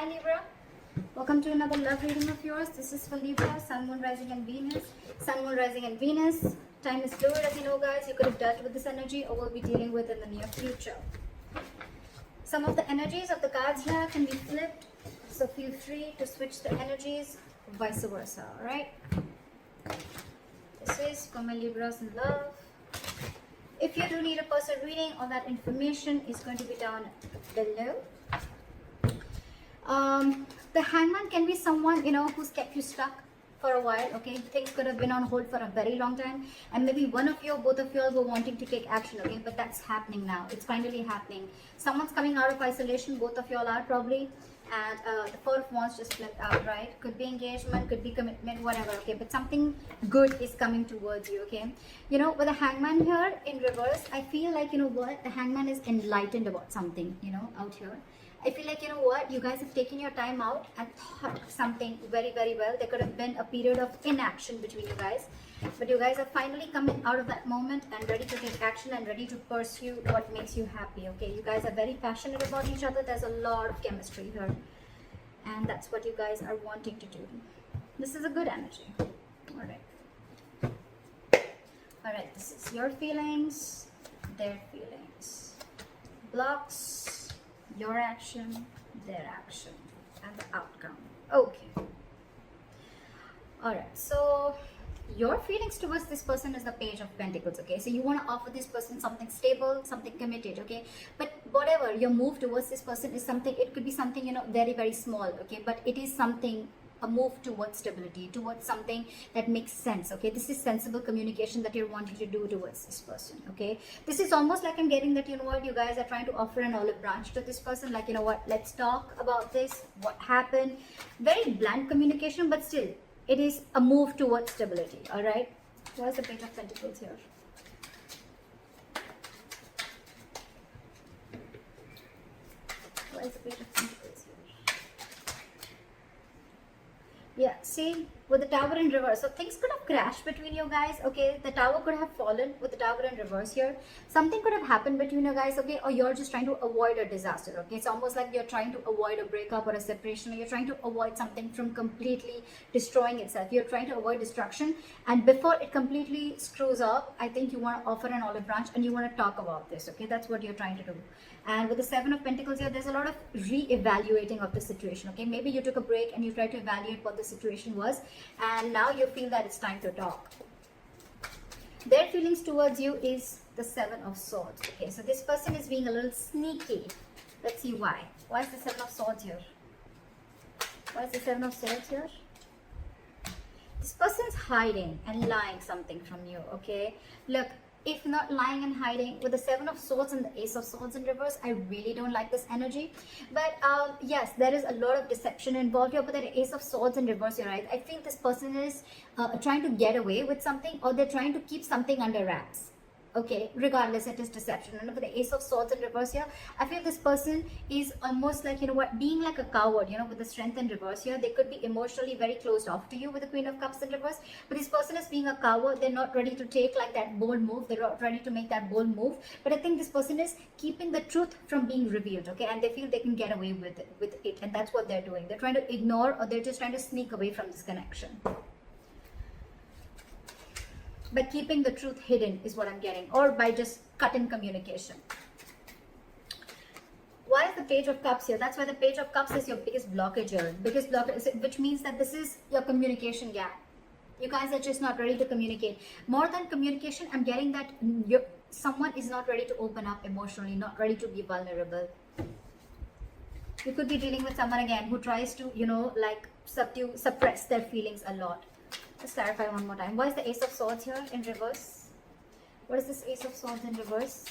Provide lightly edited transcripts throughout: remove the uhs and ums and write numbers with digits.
Hi Libra, welcome to another love reading of yours. This is for Libra, Sun, Moon, Rising and Venus. Sun, Moon, Rising and Venus. Time is fluid, as you know guys. You could have dealt with this energy or will be dealing with in the near future. Some of the energies of the cards here can be flipped, so feel free to switch the energies, vice versa, alright? This is for my Libras in love. If you do need a personal reading, all that information is going to be down below. The Hangman can be someone, who's kept you stuck for a while, okay? Things could have been on hold for a very long time, and maybe one of you or both of you all were wanting to take action, okay? But that's happening now. It's finally happening. Someone's coming out of isolation, both of you all are probably, and the Four of Wands just flipped out, right? Could be engagement, could be commitment, whatever, okay? But something good is coming towards you, okay? With the Hangman here in reverse, I feel like, the Hangman is enlightened about something, out here. I feel like, you guys have taken your time out and thought something very, very well. There could have been a period of inaction between you guys, but you guys are finally coming out of that moment and ready to take action and ready to pursue what makes you happy, okay? You guys are very passionate about each other. There's a lot of chemistry here, and that's what you guys are wanting to do. This is a good energy. All right, this is your feelings, their feelings. Blocks, your action, their action, and the outcome. Okay. Alright, so your feelings towards this person is the Page of Pentacles, okay? So you want to offer this person something stable, something committed, okay? But whatever your move towards this person is something, it could be something, very, very small, okay? But it is something, a move towards stability, towards something that makes sense, okay? This is sensible communication that you're wanting to do towards this person, okay? This is almost like I'm getting that, you guys are trying to offer an olive branch to this person, like, let's talk about this, what happened. Very blunt communication, but still, it is a move towards stability, all right? Where's the Page of Pentacles here? Where's the Page of Pentacles here? Yeah, see, with the Tower in reverse, so things could have crashed between you guys, okay? The Tower could have fallen with the Tower in reverse here. Something could have happened between you guys, okay? Or you're just trying to avoid a disaster, okay? It's almost like you're trying to avoid a breakup or a separation, or you're trying to avoid something from completely destroying itself. You're trying to avoid destruction, and before it completely screws up, I think you want to offer an olive branch and you want to talk about this, okay? That's what you're trying to do. And with the Seven of Pentacles here, there's a lot of re-evaluating of the situation, okay? Maybe you took a break and you tried to evaluate what the situation was, and now you feel that it's time to talk. Their feelings towards you is the Seven of Swords, okay? So this person is being a little sneaky. Let's see why. Why is the Seven of Swords here? Why is the Seven of Swords here? This person's hiding and lying something from you, okay? Look, if not lying and hiding, with the Seven of Swords and the Ace of Swords in reverse, I really don't like this energy. But yes, there is a lot of deception involved here, but the Ace of Swords in reverse, you're right. I feel this person is trying to get away with something, or they're trying to keep something under wraps. Okay, regardless, it is deception. And with the Ace of Swords in reverse here, I feel this person is almost like, being like a coward, with the Strength in reverse here. They could be emotionally very closed off to you with the Queen of Cups in reverse. But this person is being a coward. They're not ready to take like that bold move. They're not ready to make that bold move. But I think this person is keeping the truth from being revealed, okay? And they feel they can get away with it. And that's what they're doing. They're trying to ignore, or they're just trying to sneak away from this connection. By keeping the truth hidden is what I'm getting, or by just cutting communication. Why is the Page of Cups here? That's why the Page of Cups is your biggest blockage here. Biggest blockage, which means that this is your communication gap. You guys are just not ready to communicate. More than communication, I'm getting that someone is not ready to open up emotionally, not ready to be vulnerable. You could be dealing with someone again who tries to, suppress their feelings a lot. Let's clarify one more time. Why is the Ace of Swords here in reverse? What is this Ace of Swords in reverse?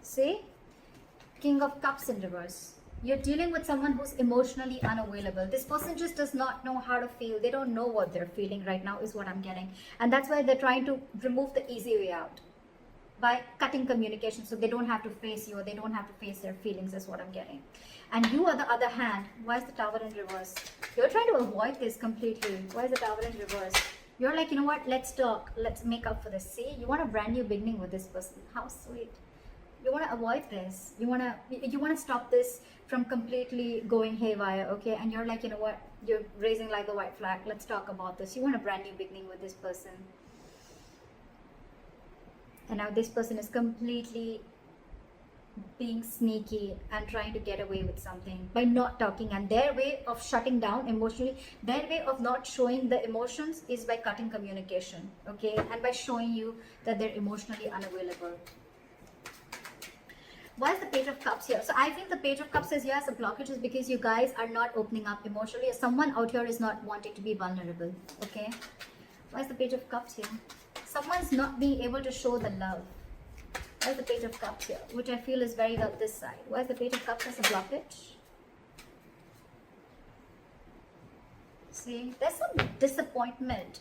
See? King of Cups in reverse. You're dealing with someone who's emotionally unavailable. This person just does not know how to feel. They don't know what they're feeling right now is what I'm getting. And that's why they're trying to remove the easy way out by cutting communication, so they don't have to face you, or they don't have to face their feelings is what I'm getting. And you, on the other hand, why is the Tower in reverse? You're trying to avoid this completely. Why is the Tower in reverse? You're like, you know what, let's talk, let's make up for this. See, you want a brand new beginning with this person. How sweet. You want to avoid this. You want to stop this from completely going haywire, okay? And you're like, you know what, you're raising like a white flag. Let's talk about this. You want a brand new beginning with this person. And now this person is completely being sneaky and trying to get away with something by not talking, and their way of shutting down emotionally, their way of not showing the emotions is by cutting communication, okay, and by showing you that they're emotionally unavailable. Why is the Page of Cups here? So I feel the Page of Cups is, yes, a blockage is because you guys are not opening up emotionally. Someone out here is not wanting to be vulnerable, okay? Why is the Page of Cups here? Someone's not being able to show the love. Why is the Page of Cups here? Which I feel is very well this side. Why is the Page of Cups as a blockage? See, there's some disappointment.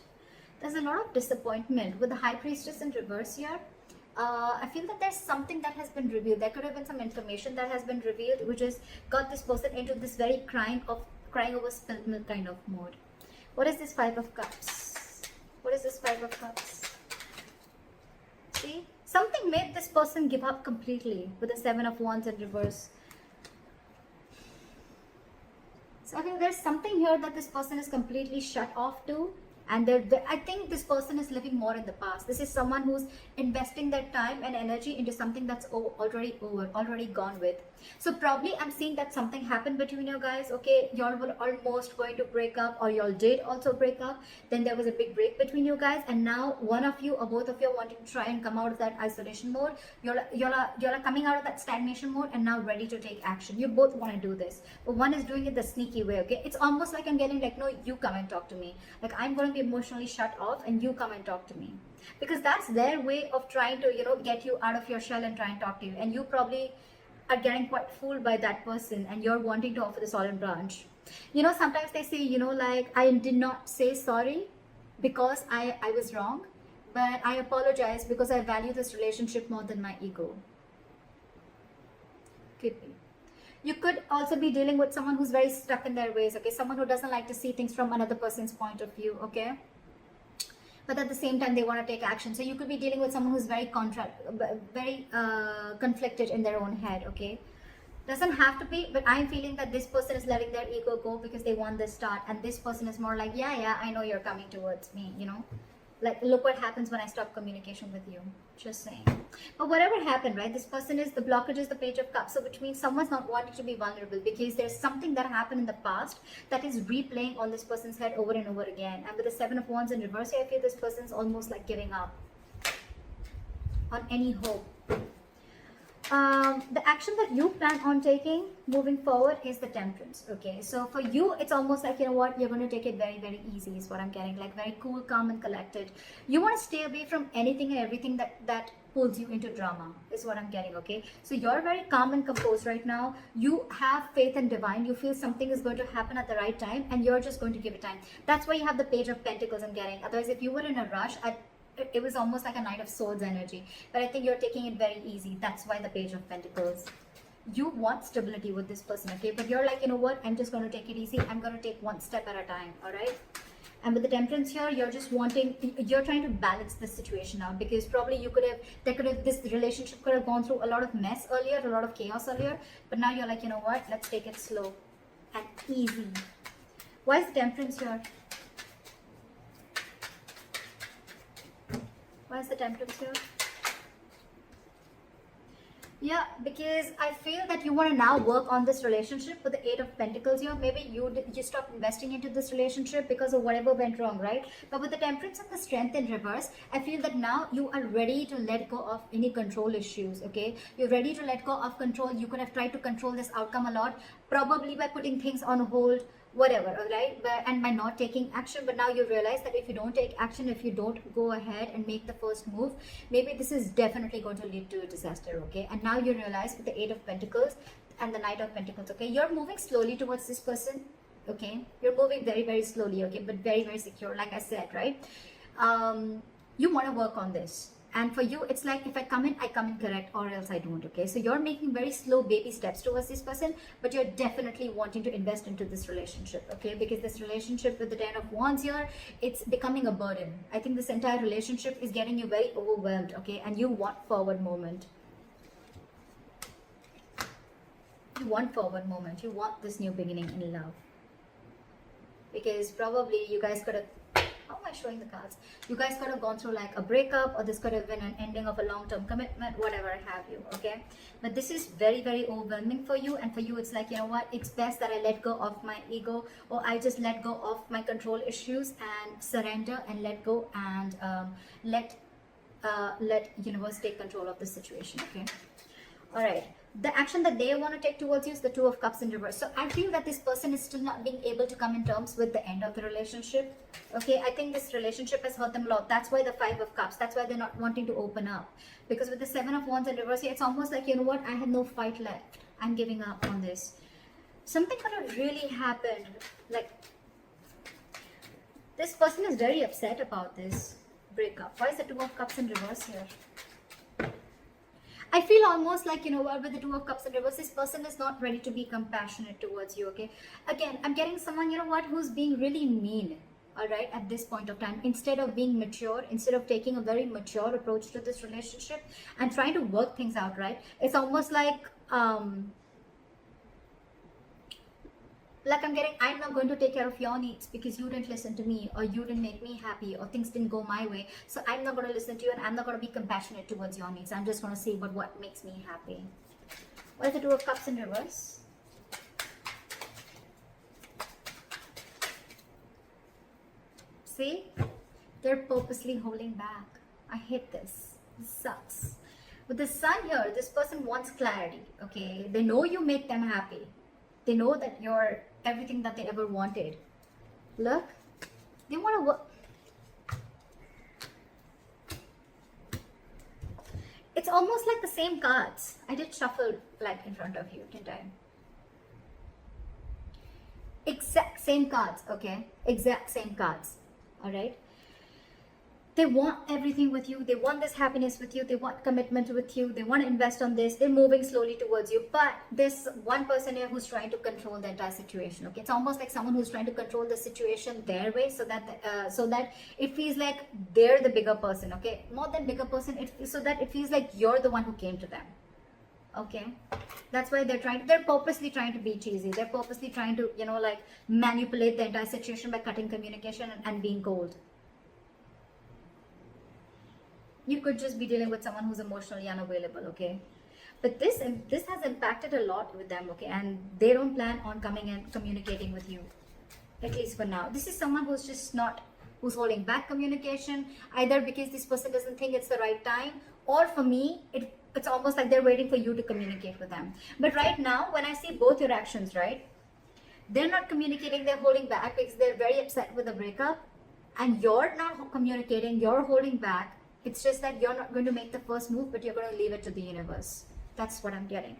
There's a lot of disappointment with the High Priestess in reverse here. I feel that there's something that has been revealed. There could have been some information that has been revealed, which has got this person into this very crying over spilled milk kind of mode. What is this Five of Cups? What is this Five of Cups? See, something made this person give up completely with the Seven of Wands in reverse. So I think there's something here that this person is completely shut off to. And I think this person is living more in the past. This is someone who's investing their time and energy into something that's already over, already gone with. So probably I'm seeing that something happened between you guys. Okay, y'all were almost going to break up, or y'all did also break up. Then there was a big break between you guys, and now one of you or both of you are wanting to try and come out of that isolation mode. Y'all are coming out of that stagnation mode and now ready to take action. You both want to do this, but one is doing it the sneaky way. Okay, it's almost like I'm getting like, no, you come and talk to me. Like I'm going to be emotionally shut off and you come and talk to me, because that's their way of trying to, you know, get you out of your shell and try and talk to you. And you probably are getting quite fooled by that person, and you're wanting to offer this olive branch. You know, sometimes they say, you know, like, I did not say sorry because I was wrong, but I apologize because I value this relationship more than my ego. Could be. You could also be dealing with someone who's very stuck in their ways, okay? Someone who doesn't like to see things from another person's point of view, okay? But at the same time, they want to take action. So you could be dealing with someone who's very conflicted in their own head, okay? Doesn't have to be, but I'm feeling that this person is letting their ego go because they want this start. And this person is more like, yeah, I know you're coming towards me, you know? Like, look what happens when I stop communication with you. Just saying. But whatever happened, right? This person is, the blockage is the Page of Cups. So which means someone's not wanting to be vulnerable because there's something that happened in the past that is replaying on this person's head over and over again. And with the Seven of Wands in reverse, I feel this person's almost like giving up on any hope. The action that you plan on taking moving forward is the Temperance. Okay, so for you, it's almost like, you know what, you're going to take it very, very easy is what I'm getting. Like very cool, calm and collected. You want to stay away from anything and everything that pulls you into drama is what I'm getting. Okay, so you're very calm and composed right now. You have faith in divine. You feel something is going to happen at the right time, and you're just going to give it time. That's why you have the Page of Pentacles I'm getting. Otherwise, if you were in a rush, it was almost like a Knight of Swords energy. But I think you're taking it very easy. That's why the Page of Pentacles. You want stability with this person, okay? But you're like, you know what? I'm just going to take it easy. I'm going to take one step at a time, all right? And with the Temperance here, you're just wanting, you're trying to balance this situation out, because probably this relationship could have gone through a lot of mess earlier, a lot of chaos earlier. But now you're like, you know what? Let's take it slow and easy. Why is the Temperance here? Why is the Temperance here? Yeah, because I feel that you want to now work on this relationship with the Eight of Pentacles here. Maybe you stopped investing into this relationship because of whatever went wrong, right? But with the Temperance and the Strength in reverse, I feel that now you are ready to let go of any control issues, okay? You're ready to let go of control. You could have tried to control this outcome a lot, probably by putting things on hold, whatever, all right, and by not taking action. But now you realize that if you don't take action, if you don't go ahead and make the first move, maybe this is definitely going to lead to a disaster, okay? And now you realize with the Eight of Pentacles and the Knight of Pentacles, okay, you're moving slowly towards this person, okay? You're moving very, very slowly, okay, but very, very secure, like I said, right? You want to work on this. And for you, it's like if I come in correct, or else I don't. Okay, so you're making very slow baby steps towards this person, but you're definitely wanting to invest into this relationship. Okay, because this relationship with the Ten of Wands here, it's becoming a burden. I think this entire relationship is getting you very overwhelmed. Okay, and you want forward movement. You want forward moment. You want this new beginning in love, because probably you guys could have, how am I showing the cards? You guys could have gone through like a breakup, or this could have been an ending of a long-term commitment, whatever have you. Okay, but this is very, very overwhelming for you. And for you, it's like, you know what, it's best that I let go of my ego, or I just let go of my control issues and surrender and let go, and let universe take control of the situation. Okay, all right. The action that they want to take towards you is the Two of Cups in reverse. So I feel that this person is still not being able to come in terms with the end of the relationship. Okay, I think this relationship has hurt them a lot. That's why the Five of Cups, that's why they're not wanting to open up. Because with the Seven of Wands in reverse, it's almost like, you know what, I have no fight left. I'm giving up on this. Something could have really happened. Like, this person is very upset about this breakup. Why is the Two of Cups in reverse here? I feel almost like, you know what, with the Two of Cups in reverse, this person is not ready to be compassionate towards you. Okay, again, I'm getting someone, you know what, who's being really mean, all right, at this point of time, instead of being mature, instead of taking a very mature approach to this relationship and trying to work things out, right? It's almost like I'm getting, I'm not going to take care of your needs because you didn't listen to me, or you didn't make me happy, or things didn't go my way. So I'm not going to listen to you, and I'm not going to be compassionate towards your needs. I'm just going to see what makes me happy. What is the Two of Cups in reverse? See? They're purposely holding back. I hate this. This sucks. With the Sun here, this person wants clarity. Okay? They know you make them happy. They know that you're everything that they ever wanted. Look, they want to work. It's almost like the same cards. I did shuffle like in front of you, didn't I? Exact same cards, okay? Exact same cards, all right? They want everything with you. They want this happiness with you. They want commitment with you. They want to invest on this. They're moving slowly towards you. But there's one person here who's trying to control the entire situation. Okay, it's almost like someone who's trying to control the situation their way, so that it feels like they're the bigger person. Okay, more than bigger person. So that it feels like you're the one who came to them. Okay, that's why they're purposely trying to be cheesy. They're purposely trying to, you know, like manipulate the entire situation by cutting communication and being cold. You could just be dealing with someone who's emotionally unavailable, okay? But this has impacted a lot with them, okay? And they don't plan on coming and communicating with you, at least for now. This is someone who's just not, who's holding back communication, either because this person doesn't think it's the right time, or for me, it's almost like they're waiting for you to communicate with them. But right now, when I see both your actions, right? They're not communicating, they're holding back because they're very upset with the breakup, and you're not communicating, you're holding back. It's just that you're not going to make the first move, but you're going to leave it to the universe. That's what I'm getting.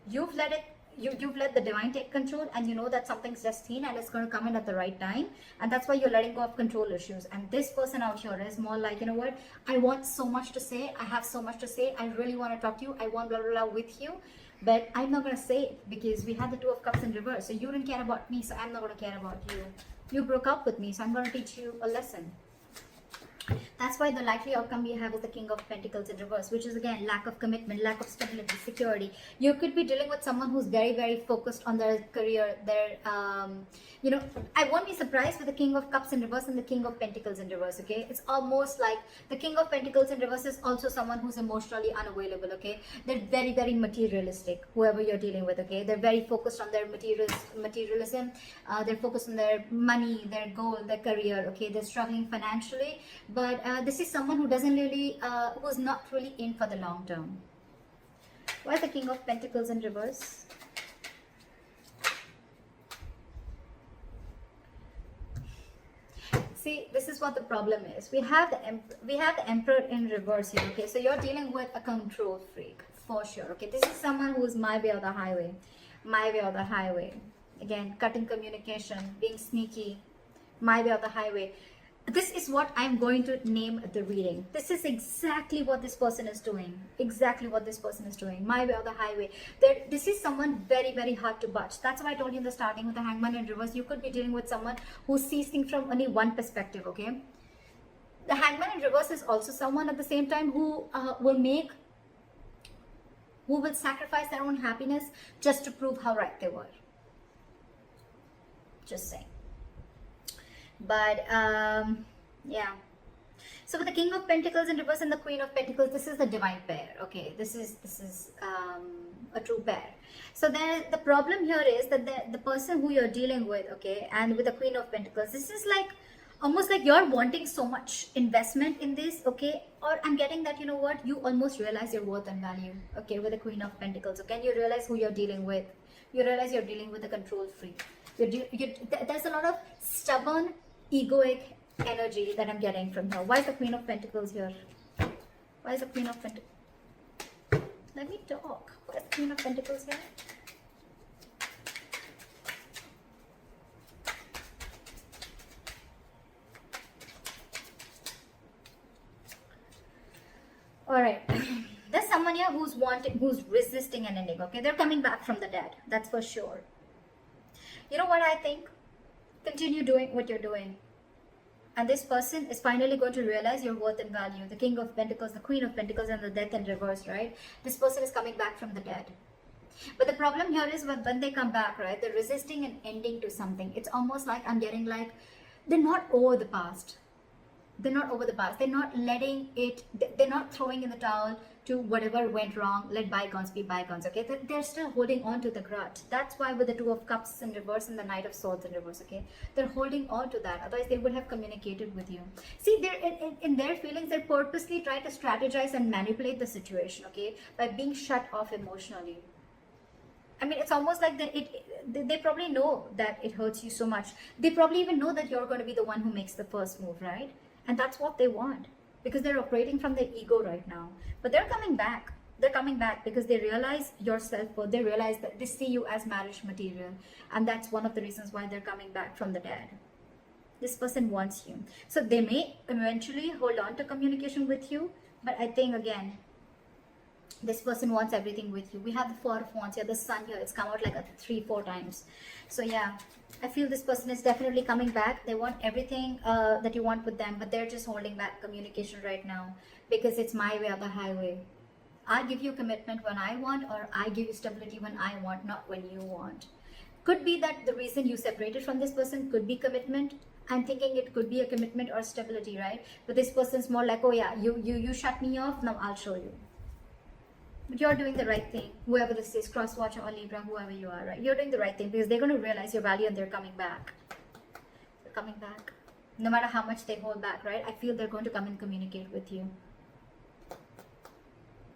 You've let the divine take control, and you know that something's destined and it's going to come in at the right time. And that's why you're letting go of control issues. And this person out here is more like, you know what? I want so much to say. I have so much to say. I really want to talk to you. I want blah, blah, blah with you. But I'm not going to say it because we had the Two of Cups in reverse. So you didn't care about me, so I'm not going to care about you. You broke up with me, so I'm going to teach you a lesson. That's why the likely outcome we have is the King of Pentacles in reverse, which is again lack of commitment, lack of stability, security. You could be dealing with someone who's very, very focused on their career, their, you know, I won't be surprised with the King of Cups in reverse and the King of Pentacles in reverse, okay? It's almost like the King of Pentacles in reverse is also someone who's emotionally unavailable, okay? They're very, very materialistic, whoever you're dealing with, okay? They're very focused on their materialism. They're focused on their money, their goal, their career, okay? They're struggling financially, but this is someone who doesn't really, who's not really in for the long term. Why is the King of Pentacles in reverse? See, this is what the problem is. We have the Emperor in reverse here. Okay, so you're dealing with a control freak for sure. Okay, this is someone who is my way or the highway, my way or the highway. Again, cutting communication, being sneaky, my way or the highway. this is what I'm going to name the reading. This is exactly what this person is doing. Exactly what this person is doing. My way or the highway. This is someone very, very hard to budge. That's why I told you in the starting with the Hangman in reverse. You could be dealing with someone who sees things from only one perspective, okay? The Hangman in reverse is also someone at the same time who will sacrifice their own happiness just to prove how right they were. Just saying. But yeah, so with the King of Pentacles in reverse and the Queen of Pentacles, this is the divine pair. Okay, this is a true pair. So then the problem here is that the person who you're dealing with, okay, and with the Queen of Pentacles, this is like almost like you're wanting so much investment in this, okay? Or I'm getting that, you know what, you almost realize your worth and value, okay, with the Queen of Pentacles, okay? And you realize who you're dealing with. You realize you're dealing with a control freak. There's a lot of stubborn, egoic energy that I'm getting from here. Why is the Queen of Pentacles here? Why is the Queen of Pentacles? Let me talk. Why is the Queen of Pentacles here? Alright, there's someone here who's resisting an ending, okay? They're coming back from the dead, that's for sure. You know what I think? Continue doing what you're doing. And this person is finally going to realize your worth and value. The King of Pentacles, the Queen of Pentacles, and the Death in reverse, right? This person is coming back from the dead. But the problem here is when they come back, right? They're resisting an ending to something. It's almost like I'm getting like, they're not over the past. They're not over the past. They're not letting it, they're not throwing in the towel to whatever went wrong. Let bygones be bygones, okay? They're still holding on to the grudge. That's why with the Two of Cups in reverse and the Knight of Swords in reverse, okay? They're holding on to that. Otherwise, they would have communicated with you. See, they're in their feelings, they're purposely trying to strategize and manipulate the situation, okay? By being shut off emotionally. I mean, it's almost like they probably know that it hurts you so much. They probably even know that you're going to be the one who makes the first move, right? And that's what they want, because they're operating from their ego right now. But they're coming back. They're coming back because they realize your self-worth. They realize that they see you as marriage material. And that's one of the reasons why they're coming back from the dead. This person wants you. So they may eventually hold on to communication with you. But I think, again, this person wants everything with you. We have the Four of Wands here, the Sun here. It's come out like 3-4 times. So yeah, I feel this person is definitely coming back. They want everything that you want with them, but they're just holding back communication right now because it's my way or the highway. I give you commitment when I want, or I give you stability when I want, not when you want. Could be that the reason you separated from this person could be commitment. I'm thinking it could be a commitment or stability, right? But this person's more like, oh yeah, you shut me off, now I'll show you. But you're doing the right thing, whoever this is, cross watcher or Libra, whoever you are, right? You're doing the right thing because they're going to realize your value and they're coming back. They're coming back. No matter how much they hold back, right? I feel they're going to come and communicate with you.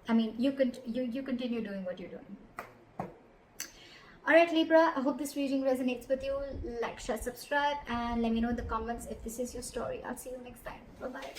I mean, you continue doing what you're doing. Alright, Libra, I hope this reading resonates with you. Like, share, subscribe, and let me know in the comments if this is your story. I'll see you next time. Bye-bye.